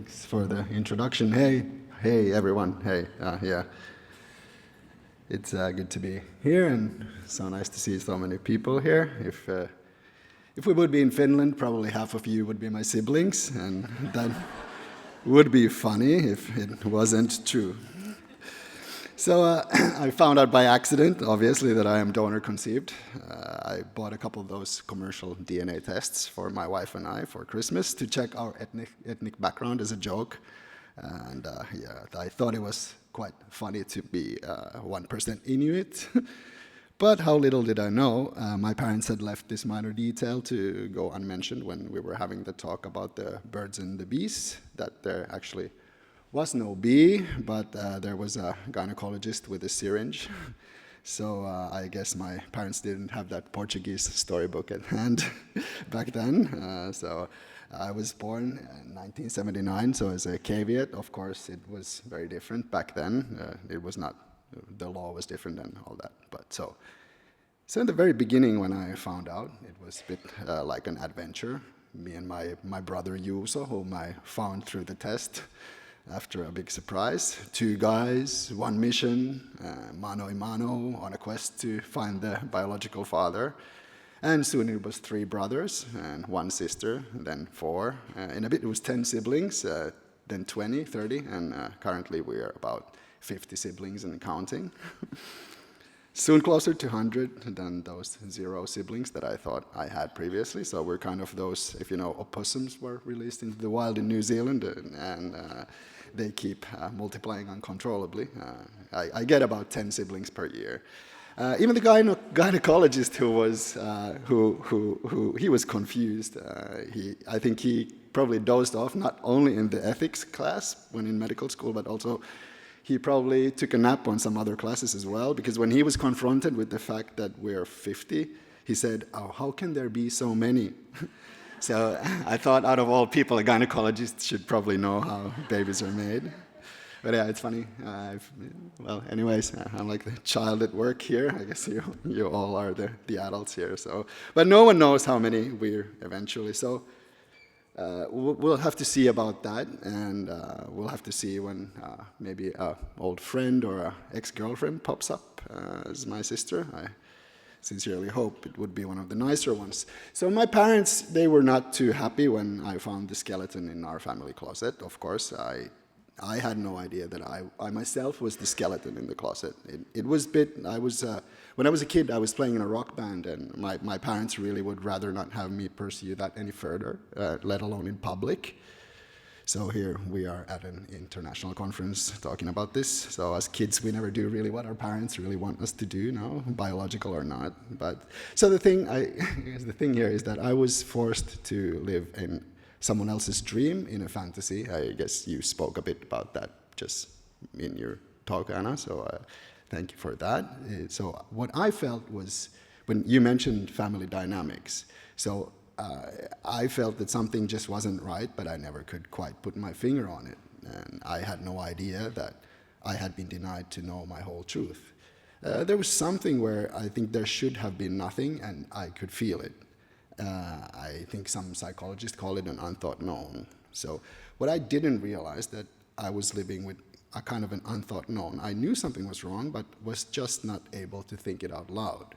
Thanks for the introduction. Hey everyone. Hey, yeah. It's good to be here, and so nice to see so many people here. If we would be in Finland, probably half of you would be my siblings, and that would be funny if it wasn't true. So I found out by accident, obviously, that I am donor conceived. I bought a couple of those commercial DNA tests for my wife and I for Christmas to check our ethnic background as a joke. And yeah, I thought it was quite funny to be 1% Inuit. But how little did I know, my parents had left this minor detail to go unmentioned when we were having the talk about the birds and the bees, that there actually was no bee, but there was a gynecologist with a syringe. So I guess my parents didn't have that Portuguese storybook at hand back then. So I was born in 1979, so as a caveat, of course, it was very different back then. It was not, the law was different and all that. But so in the very beginning when I found out, it was a bit like an adventure. Me and my brother Juuso, whom I found through the test, after a big surprise. 2 guys, 1 mission, mano a mano, on a quest to find the biological father. And soon it was 3 brothers and 1 sister, then 4. In a bit it was 10 siblings, then 20, 30, and currently we are about 50 siblings and counting. Soon closer to 100 than those 0 siblings that I thought I had previously. So we're kind of those, if you know, opossums were released into the wild in New Zealand, and they keep multiplying uncontrollably. I get about 10 siblings per year. Even the gynecologist he was confused. I think he probably dozed off, not only in the ethics class when in medical school, but also he probably took a nap on some other classes as well, because when he was confronted with the fact that we're 50, he said, "Oh, how can there be so many?" So I thought, out of all people, a gynecologist should probably know how babies are made. But yeah, it's funny. Well, anyways, I'm like the child at work here. I guess you all are the adults here. So, but no one knows how many we're eventually. So we'll have to see about that, and we'll have to see when maybe an old friend or an ex-girlfriend pops up as my sister. I sincerely hope it would be one of the nicer ones. So my parents, they were not too happy when I found the skeleton in our family closet. Of course, I had no idea that I myself was the skeleton in the closet. It was when I was a kid, I was playing in a rock band, and my parents really would rather not have me pursue that any further, let alone in public. So here we are at an international conference talking about this. So as kids, we never do really what our parents really want us to do, no, biological or not. But so the thing here is that I was forced to live in someone else's dream in a fantasy. I guess you spoke a bit about that just in your talk, Anna. So thank you for that. So what I felt was when you mentioned family dynamics. So I felt that something just wasn't right, but I never could quite put my finger on it. And I had no idea that I had been denied to know my whole truth. There was something where I think there should have been nothing, and I could feel it. I think some psychologists call it an unthought known. So what I didn't realize that I was living with a kind of an unthought known. I knew something was wrong, but was just not able to think it out loud.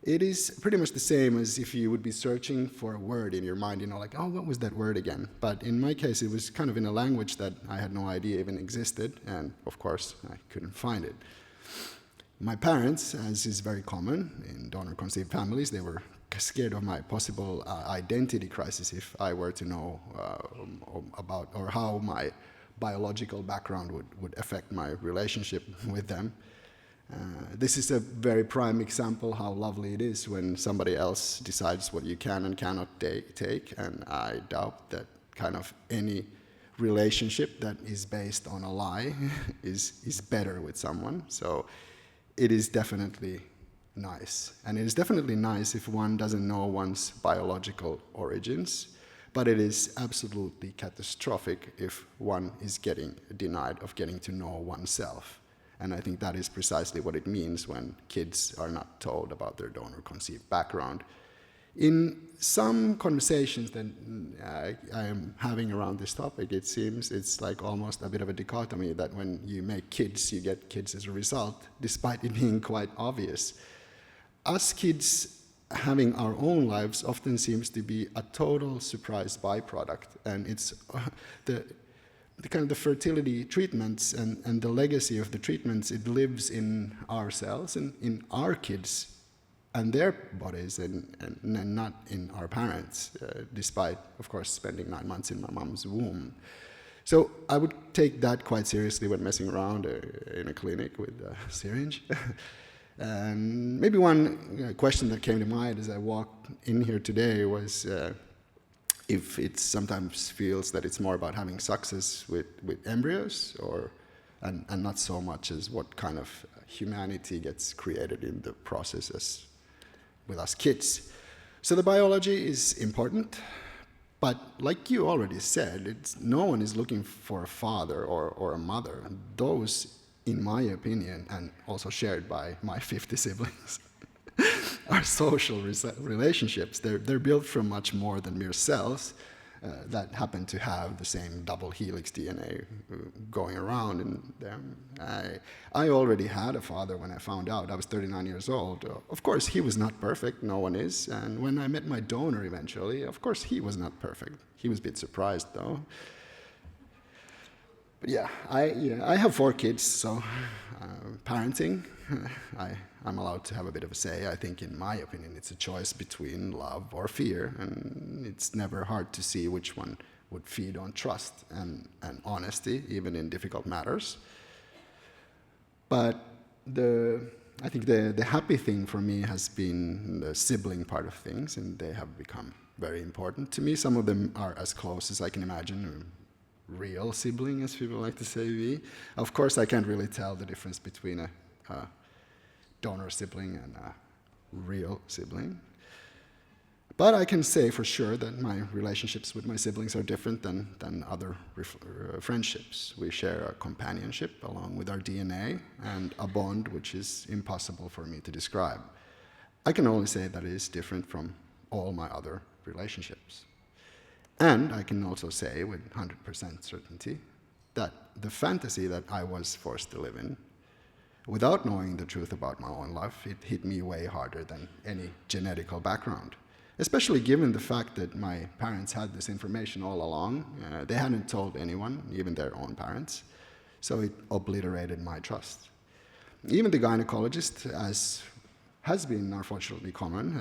It is pretty much the same as if you would be searching for a word in your mind, like, oh, what was that word again? But in my case, it was kind of in a language that I had no idea even existed, and of course, I couldn't find it. My parents, as is very common in donor-conceived families, they were scared of my possible identity crisis if I were to know about or how my biological background would affect my relationship with them. This is a very prime example how lovely it is when somebody else decides what you can and cannot take, and I doubt that kind of any relationship that is based on a lie is better with someone. So it is definitely nice. And it is definitely nice if one doesn't know one's biological origins, but it is absolutely catastrophic if one is getting denied of getting to know oneself. And I think that is precisely what it means when kids are not told about their donor-conceived background. In some conversations that I am having around this topic, it seems it's like almost a bit of a dichotomy that when you make kids, you get kids as a result, despite it being quite obvious. Us kids having our own lives often seems to be a total surprise byproduct, and it's the kind of the fertility treatments and the legacy of the treatments, it lives in ourselves and in our kids and their bodies and not in our parents, despite, of course, spending 9 months in my mom's womb. So I would take that quite seriously when messing around in a clinic with a syringe. And maybe one question that came to mind as I walked in here today was if it sometimes feels that it's more about having success with embryos and not so much as what kind of humanity gets created in the process as with us kids. So the biology is important, but like you already said, no one is looking for a father or a mother. Those, in my opinion, and also shared by my 50 siblings, are social relationships. They're built from much more than mere cells that happen to have the same double helix DNA going around in them. I already had a father when I found out. I was 39 years old. Of course, he was not perfect. No one is. And when I met my donor eventually, of course, he was not perfect. He was a bit surprised, though. But yeah, I have 4 kids, so parenting, I'm allowed to have a bit of a say. I think, in my opinion, it's a choice between love or fear, and it's never hard to see which one would feed on trust and honesty, even in difficult matters. But I think the happy thing for me has been the sibling part of things, and they have become very important to me. Some of them are as close as I can imagine, real sibling, as people like to say. Of course, I can't really tell the difference between a donor sibling and a real sibling. But I can say for sure that my relationships with my siblings are different than other friendships. We share a companionship along with our DNA and a bond which is impossible for me to describe. I can only say that it is different from all my other relationships. And I can also say with 100% certainty that the fantasy that I was forced to live in, without knowing the truth about my own life, it hit me way harder than any genetical background. Especially given the fact that my parents had this information all along. They hadn't told anyone, even their own parents. So it obliterated my trust. Even the gynecologist, as has been unfortunately common,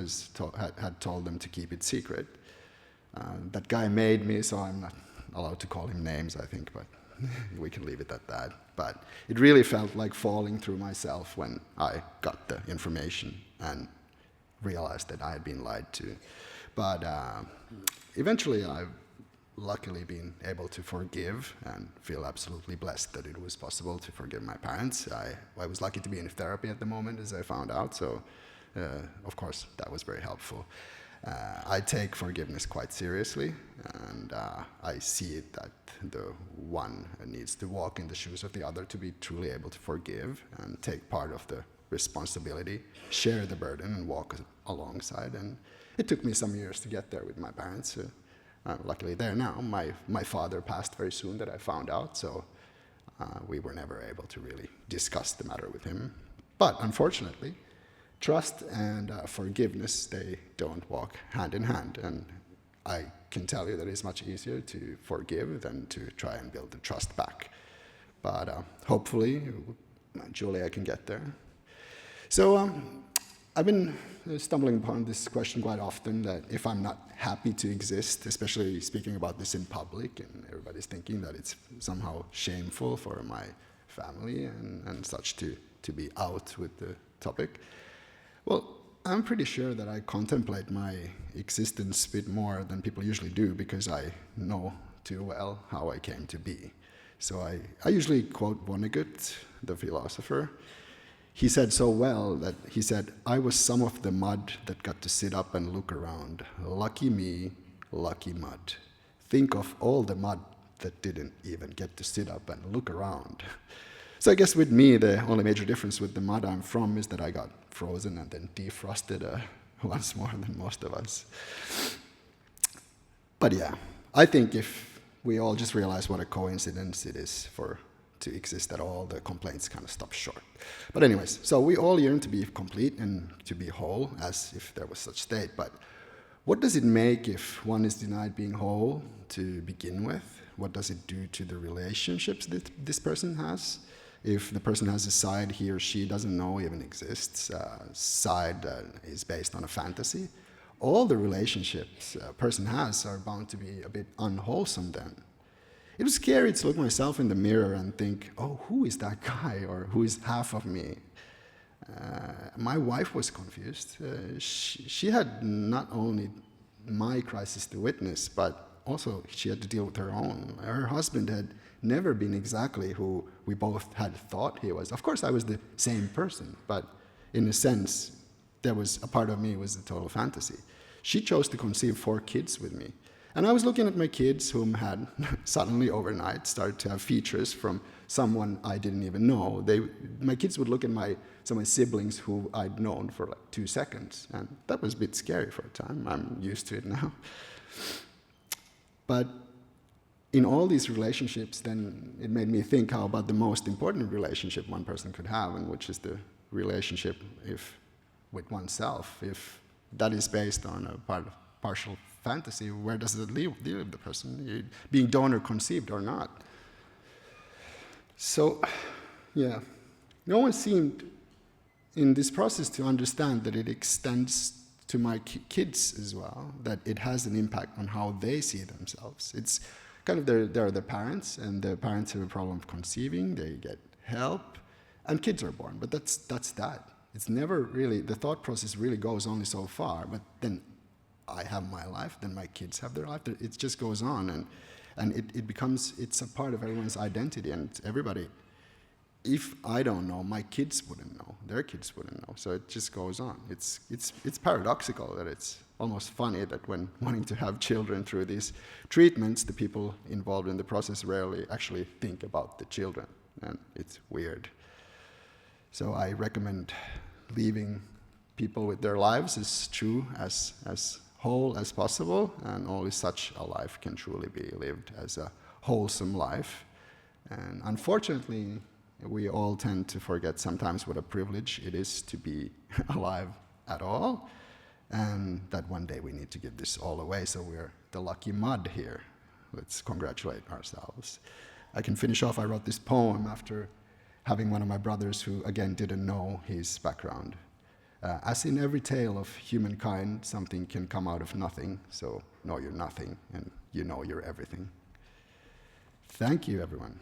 had told them to keep it secret. That guy made me, so I'm not allowed to call him names, I think, but we can leave it at that. But it really felt like falling through myself when I got the information and realized that I had been lied to. But eventually I've luckily been able to forgive and feel absolutely blessed that it was possible to forgive my parents. I was lucky to be in therapy at the moment, as I found out, so of course that was very helpful. I take forgiveness quite seriously, and I see it that the one needs to walk in the shoes of the other to be truly able to forgive and take part of the responsibility, share the burden, and walk alongside. And it took me some years to get there with my parents. Luckily, they're now. My father passed very soon that I found out, so we were never able to really discuss the matter with him. But unfortunately, trust and forgiveness, they don't walk hand in hand. And I can tell you that it's much easier to forgive than to try and build the trust back. But hopefully, Julia can get there. So I've been stumbling upon this question quite often, that if I'm not happy to exist, especially speaking about this in public, and everybody's thinking that it's somehow shameful for my family and such to be out with the topic. Well, I'm pretty sure that I contemplate my existence a bit more than people usually do, because I know too well how I came to be. So I usually quote Vonnegut, the philosopher. He said so well that he said, "I was some of the mud that got to sit up and look around. Lucky me, lucky mud. Think of all the mud that didn't even get to sit up and look around." So I guess with me, the only major difference with the mud I'm from is that I got frozen and then defrosted once more than most of us. But yeah, I think if we all just realize what a coincidence it is for to exist at all, the complaints kind of stop short. But anyways, so we all yearn to be complete and to be whole, as if there was such state. But what does it make if one is denied being whole to begin with? What does it do to the relationships that this person has? If the person has a side he or she doesn't know even exists, a side that is based on a fantasy, all the relationships a person has are bound to be a bit unwholesome then. It was scary to look myself in the mirror and think, oh, who is that guy, or who is half of me? My wife was confused. She had not only my crisis to witness, but also she had to deal with her own. Her husband had never been exactly who we both had thought he was. Of course, I was the same person, but in a sense, there was a part of me was a total fantasy. She chose to conceive 4 kids with me. And I was looking at my kids whom had suddenly overnight started to have features from someone I didn't even know. My kids would look at some of my siblings who I'd known for like 2 seconds. And that was a bit scary for a time. I'm used to it now. But in all these relationships, then it made me think, how about the most important relationship one person could have, and which is the relationship with oneself. If that is based on a partial fantasy, where does it leave the person, being donor conceived or not? So, yeah, no one seemed in this process to understand that it extends to my kids as well, that it has an impact on how they see themselves. It's kind of, there are the parents, and the parents have a problem of conceiving, they get help, and kids are born, but that's that. It's never really, the thought process really goes only so far, but then I have my life, then my kids have their life, it just goes on, and it becomes, it's a part of everyone's identity, and everybody, if I don't know, my kids wouldn't know, their kids wouldn't know, so it just goes on. It's paradoxical that it's almost funny that when wanting to have children through these treatments, the people involved in the process rarely actually think about the children, and it's weird. So I recommend leaving people with their lives as true, as whole as possible, and only such a life can truly be lived as a wholesome life. And unfortunately, we all tend to forget sometimes what a privilege it is to be alive at all, and that one day we need to give this all away, so we're the lucky mud here. Let's congratulate ourselves. I can finish off, I wrote this poem after having one of my brothers who, again, didn't know his background. As in every tale of humankind, something can come out of nothing, so know you're nothing, and you know you're everything. Thank you, everyone.